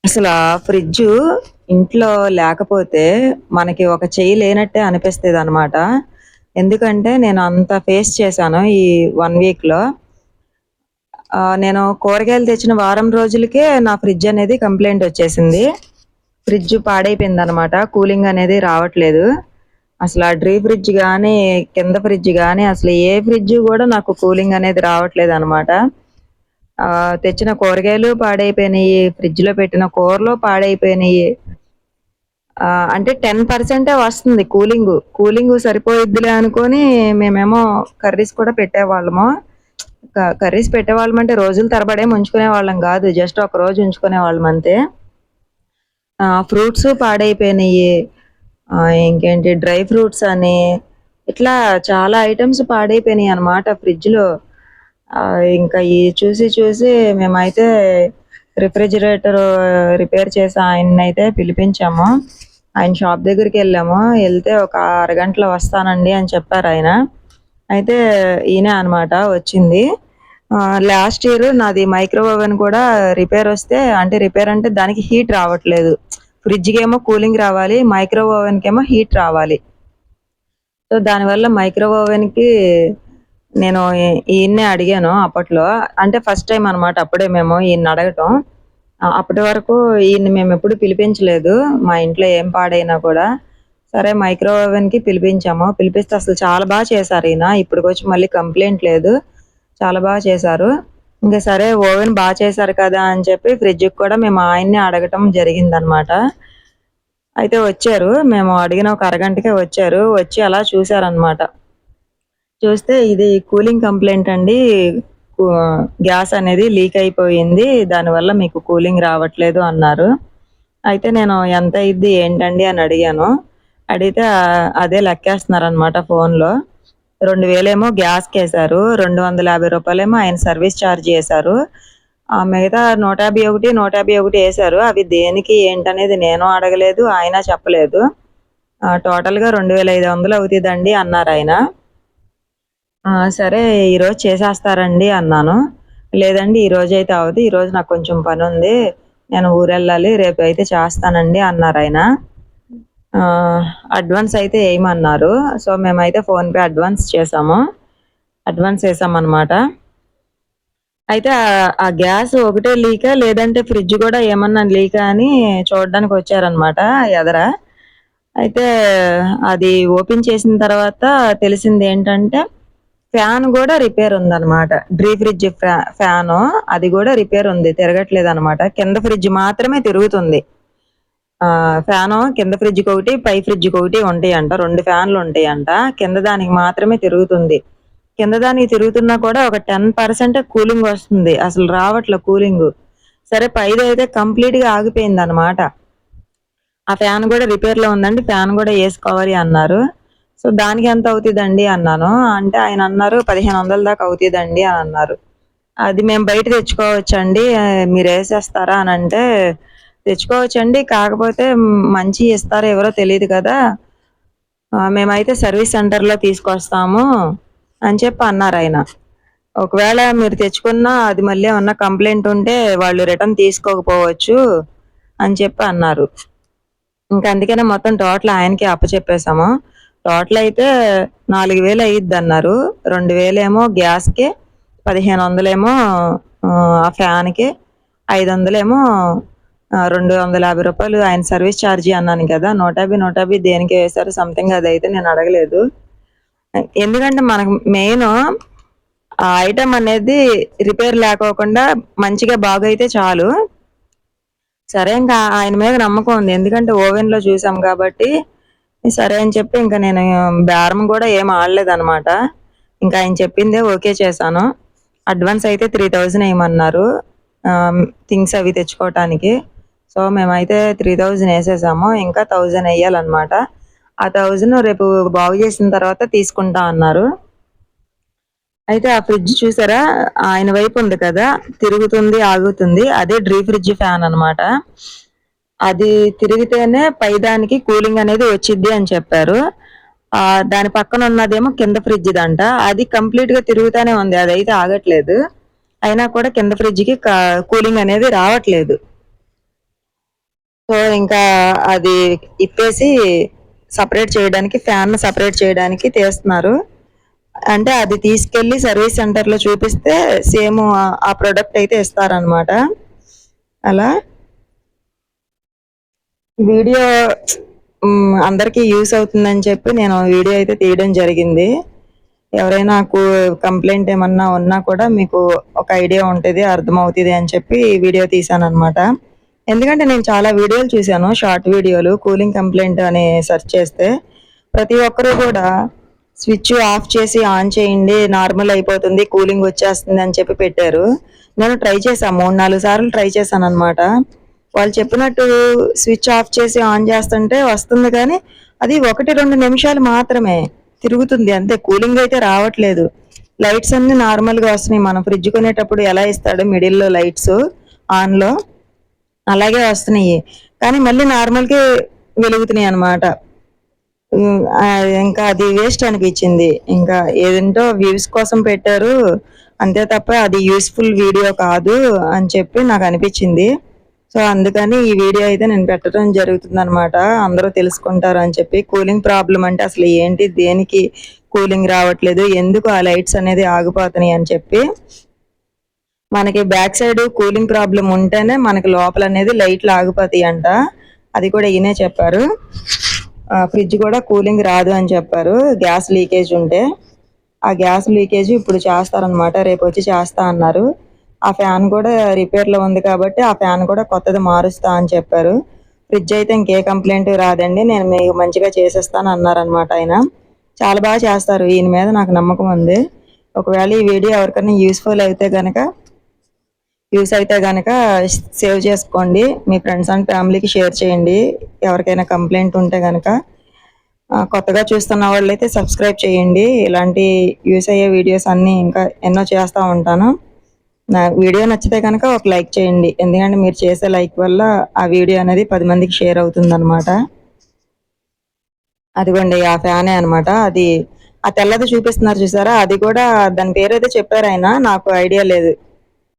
అసలు ఆ ఫ్రిడ్జు ఇంట్లో లేకపోతే మనకి ఒక చెయ్యి లేనట్టే అనిపిస్తదనమాట. ఎందుకంటే నేను అంత ఫేస్ చేశాను ఈ 1 వీక్‌లో. నేను కూరగాయలు తెచ్చిన వారం రోజులకే నా ఫ్రిడ్జ్ అనేది కంప్లెయింట్ వచ్చేసింది. ఫ్రిడ్జ్ పాడైపోయిందనమాట. కూలింగ్ అనేది రావట్లేదు. అసల ఆ డ్రీ ఫ్రిడ్జ్ గానీ, కింద ఫ్రిడ్జ్ గానీ అసలు ఏ ఫ్రిడ్జ్ గూడా నాకు కూలింగ్ అనేది రావట్లేదనమాట. తెచ్చిన కూరగాయలు పాడైపోయినియి. ఫ్రిడ్జ్‌లో పెట్టిన కూరలు పాడైపోయినియి. అంటే 10% వస్తుంది కూలింగు. కూలింగు సరిపోయిద్దిలే అనుకోని మేమేమో కర్రీస్ కూడా పెట్టేవాళ్ళము. కర్రీస్ పెట్టేవాళ్ళమంటే రోజుల తరబడేం ఉంచుకునేవాళ్ళం గాదు. జస్ట్ ఒక రోజు ఉంచుకునేవాళ్ళం అంతే. ఫ్రూట్సు పాడైపోయినియి. ఇంకేంటి డ్రై ఫ్రూట్స్ అని, ఇట్లా చాలా ఐటెమ్స్ పాడైపోయినియనమాట ఫ్రిడ్జ్‌లో. ఇంకా చూసి చూసి మేమైతే రిఫ్రిజిరేటరు రిపేర్ చేసే ఆయన్నయితే పిలిపించాము. ఆయన షాప్ దగ్గరికెళ్ళాము. ఎళ్తే ఒక అరగంటలో వస్తానండి అని చెప్పారాయన. అయితే ఈయనే అనమాట వచ్చింది. లాస్ట్ ఇయర్ నాది మైక్రో ఓవెన్ కూడా రిపేరొస్తే అంటే రిపేర్ అంటే దానికి హీట్ రావట్లేదు. ఫ్రిడ్జ్‌కేమో కూలింగ్ రావాలి. మైక్రో ఓవెన్‌కేమో హీట్ రావాలి. సో, దానివల్ల మైక్రో ఓవెన్‌కి నేను ఈయన్నే అడిగాను అప్పట్లో. అంటే ఫస్ట్ టైమ్ అనమాట అప్పుడే మేము ఈయన్నడగటం. అప్పటి వరకు ఈయన్ని మేమెప్పుడు పిలిపించలేదు. మా ఇంట్లో ఏం పాడైనా కూడా. సరే మైక్రో ఓవెన్‌కి పిలిపించాము. పిలిపిస్తే అసలు చాలా చేశారీయన. ఇప్పటికొచ్చి మళ్ళీ కంప్లెయింట్ లేదు. చాలా చేశారు. ఇంక సరే ఓవెన్ చేశారు కదా! అని చెప్పి ఫ్రిడ్జ్‌కి కూడా మేము ఆయన్నే అడగటం జరిగిందనమాట. అయితే వచ్చారు. మేము అడిగిన ఒక అరగంటకే వచ్చారు. వచ్చి అలా చూసారనమాట. చూస్తే ఇది కూలింగ్ కంప్లెయింట్ అండి. కు గ్యాస్ అనేది లీక్ అయిపోయింది. దానివల్ల మీకు కూలింగ్ రావట్లేదు అన్నారు. అయితే నేను ఎంత అయ్యిద్ది ఏంటండి అని అడిగాను. అడిగితే అదే లెక్కేస్తున్నారనమాట ఫోన్‌లో. 2000 ఏమో గ్యాస్‌కేశారు. రూ. 250 ఆయన సర్వీస్ చార్జ్ ఏశారు. మిగతా 151, 151 ఏశారు. అవి దేనికి ఏంటనేది నేను అడగలేదు. ఆయన చెప్పలేదు. టోటల్‌గా 2500 అవుతదండి అన్నారాయన. సరే ఈరోజు చేసేస్తారండి అన్నాను. లేదండి ఈరోజైతే అవ్వదు. ఈరోజు నాకు కొంచెం పనుంది. నేను ఊరెళ్ళాలి. రేపైతే చేస్తానండి అన్నారాయన. అడ్వాన్స్ అయితే ఎయమన్నారు. సో, మేమైతే ఫోన్‌పే అడ్వాన్స్ చేశాము. అడ్వాన్స్ ఏసామనమాట. అయితే ఆ గ్యాస్ ఒకటే లీకా? లేదంటే ఫ్రిడ్జ్ గూడా ఏమన్నా లీకా అని చూడ్డానికొచ్చారనమాట ఎదర. అయితే అది ఓపెన్ చేసిన తర్వాత తెలిసిందేంటంటే, ఫ్యాన్ గూడా రిపేర్ ఉందనమాట. డ్రీ ఫ్రిడ్జ్ ఫ్యాను అది గూడా రిపేర్ ఉంది. తిరగట్లేదనమాట. కింద ఫ్రిడ్జ్ మాత్రమే తిరుగుతుంది. ఫ్యాను కింద ఫ్రిడ్జ్‌కొకటి, పై ఫ్రిడ్జ్‌కొకటి ఉంటాయంట. 2 ఫ్యాన్లుంటాయంట. కింద దానికి మాత్రమే తిరుగుతుంది. కింద దానికి తిరుగుతున్నా కూడా ఒక 10% కూలింగొస్తుంది. అసలు రావట్ల కూలింగు. సరే పైదైతే కంప్లీట్‌గా ఆగిపోయిందనమాట. ఆ ఫ్యాన్ గూడా రిపేర్‌లో ఉందండి. ఫ్యాన్ గూడా ఏసుకోవాలి అన్నారు. సో, దానికెంత అవుతదండి అన్నాను. అంటే ఆయనన్నారు 1500 దాకా అవుతదండి అనన్నారు. అది మేము బయట తెచ్చుకోవచ్చండి. మీరేసేస్తారా అనంటే, తెచ్చుకోవచ్చండి. కాకపోతే మంచియి ఇస్తారో ఇవ్వరో తెలీదు కదా! మేమైతే సర్వీస్ సెంటర్‌లో తీసుకొస్తాము అని చెప్పి అన్నారాయన. ఒకవేళ మీరు తెచ్చుకున్నా అది మళ్ళీ ఏమన్నా కంప్లెయింట్ ఉంటే వాళ్ళు రిటర్న్ తీసుకోకపోవచ్చు అని చెప్పి అన్నారు. ఇంక అందుకనే మొత్తం టోటల్ ఆయనకే అప్పచెప్పేసాము. టోటల్ అయితే 4000 అయ్యిద్దన్నారు. 2000 ఏమో గ్యాస్‌కి, 1500 ఏమో ఆ ఫ్యాన్‌కి, 500 ఏమో రూ. 250 ఆయన సర్వీస్ చార్జీ అన్నాను కదా! 150, 150 దేనికో ఏసారు సంథింగ్ అదైతే నేను అడగలేదు. ఎందుకంటే మనకు మెయిను ఆ ఐటెమ్ అనేది రిపేర్ లేకోకుండా మంచిగా బాగైతే చాలు. సరే ఇంకా ఆయన మీద నమ్మకం ఉంది. ఎందుకంటే ఓవెన్‌లో చూసాం కాబట్టి, సరే అని చెప్పి ఇంక నేను బేరం గూడా ఏమి ఆడలేదనమాట. ఇంకా ఆయన చెప్పిందే ఓకే చేశాను. అడ్వాన్స్ అయితే 3000 ఎయమన్నారు. థింగ్స్ అవి తెచ్చుకోవటానికి. సో, మేమైతే 3000 ఎసేసాము. ఇంకా 1000 ఎయ్యాలనమాట. ఆ 1000 రేపు బాగు చేసిన తర్వాత తీసుకుంటా అన్నారు. అయితే ఆ ఫ్రిడ్జ్ చూసారా? ఆయన వైపు ఉంది కదా! తిరుగుతుంది, ఆగుతుంది. అదే డ్రీ ఫ్రిడ్జ్ ఫ్యాన్ అనమాట. అది తిరిగితేనే పైదానికి కూలింగ్ అనేది వచ్చిద్ది అని చెప్పారు. దాని పక్కన ఉన్నదేమో కింద ఫ్రిడ్జ్‌దంట. అది కంప్లీట్‌గా తిరుగుతానే ఉంది. అదైతే ఆగట్లేదు. అయినా కూడా కింద ఫ్రిడ్జ్‌కి కూలింగ్ అనేది రావట్లేదు. సో ఇంకా అది ఇప్పేసి సపరేట్ చేయడానికి తీస్తున్నారు. అంటే అది తీసుకెళ్లి సర్వీస్ సెంటర్ లో చూపిస్తే సేమ్ ఆ ప్రొడక్ట్ అయితే ఇస్తారనమాట. అలా వీడియో అందరికీ యూస్ అవుతుందని చెప్పి నేను వీడియో అయితే తీయడం జరిగింది. ఎవరైనా కంప్లైంట్ ఏమన్నా ఉన్నా కూడా మీకు ఒక ఐడియా ఉంటుంది, అర్థమవుతుంది అని చెప్పి ఈ వీడియో తీసాను అనమాట. ఎందుకంటే నేను చాలా వీడియోలు చూశాను, షార్ట్ వీడియోలు కూలింగ్ కంప్లైంట్ అని సెర్చ్ చేస్తే ప్రతి ఒక్కరూ కూడా స్విచ్ ఆఫ్ చేసి ఆన్ చేయండి నార్మల్ అయిపోతుంది, కూలింగ్ వచ్చేస్తుంది అని చెప్పి పెట్టారు. నేను ట్రై చేశాను, 3-4 సార్లు ట్రై చేశాను అనమాట. వాళ్ళు చెప్పినట్టు స్విచ్ ఆఫ్ చేసి ఆన్ చేస్తుంటే వస్తుంది, కానీ అది 1-2 నిమిషాలు మాత్రమే తిరుగుతుంది అంతే, కూలింగ్ అయితే రావట్లేదు. లైట్స్ అన్ని నార్మల్గా వస్తున్నాయి. మనం ఫ్రిడ్జ్ కొనేటప్పుడు ఎలా ఇస్తాడో మిడిల్లో లైట్స్ ఆన్లో అలాగే వస్తున్నాయి, కానీ మళ్ళీ నార్మల్కి వెలుగుతున్నాయి అనమాట. ఇంకా అది వేస్ట్ అనిపించింది. ఇంకా ఏదంటో వ్యూస్ కోసం పెట్టారు అంతే తప్ప అది యూస్ఫుల్ వీడియో కాదు అని చెప్పి నాకు అనిపించింది. సో అందుకని ఈ వీడియో అయితే నేను పెట్టడం జరుగుతుంది అనమాట, అందరూ తెలుసుకుంటారు అని చెప్పి. కూలింగ్ ప్రాబ్లం అంటే అసలు ఏంటి, దేనికి కూలింగ్ రావట్లేదు, ఎందుకు ఆ లైట్స్ అనేది ఆగిపోతున్నాయి అని చెప్పి. మనకి బ్యాక్ సైడ్ కూలింగ్ ప్రాబ్లం ఉంటేనే మనకి లోపల అనేది లైట్లు ఆగిపోతాయి అంట. అది కూడా ఈయనే చెప్పారు. ఫ్రిడ్జ్ కూడా కూలింగ్ రాదు అని చెప్పారు గ్యాస్ లీకేజ్ ఉంటే. ఆ గ్యాస్ లీకేజ్ ఇప్పుడు చేస్తారనమాట, రేపు వచ్చి చేస్తా అన్నారు. ఆ ఫ్యాన్ కూడా రిపేర్లో ఉంది కాబట్టి ఆ ఫ్యాన్ కూడా కొత్తది మారుస్తా అని చెప్పారు. ఫ్రిడ్జ్ అయితే ఇంకే కంప్లైంట్ రాదండి, నేను మీకు మంచిగా చేసేస్తాను అన్నారనమాట ఆయన. చాలా బాగా చేస్తారు, ఈయన మీద నాకు నమ్మకం ఉంది. ఒకవేళ ఈ వీడియో ఎవరికైనా యూస్ అయితే కనుక సేవ్ చేసుకోండి, మీ ఫ్రెండ్స్ అండ్ ఫ్యామిలీకి షేర్ చేయండి. ఎవరికైనా కంప్లైంట్ ఉంటే కనుక కొత్తగా చూస్తున్న వాళ్ళు అయితే సబ్స్క్రైబ్ చేయండి. ఇలాంటి యూస్ అయ్యే వీడియోస్ అన్నీ ఇంకా ఎన్నో చేస్తూ ఉంటాను. నా వీడియో నచ్చితే కనుక ఒక లైక్ చేయండి, ఎందుకంటే మీరు చేసే లైక్ వల్ల ఆ వీడియో అనేది 10 మందికి షేర్ అవుతుంది అనమాట. అదిగోండి ఆ ఫ్యానే అనమాట. అది ఆ తెల్లది చూపిస్తున్నారు చూసారా, అది కూడా దాని పేరు అయితే చెప్పారు ఆయన, నాకు ఐడియా లేదు.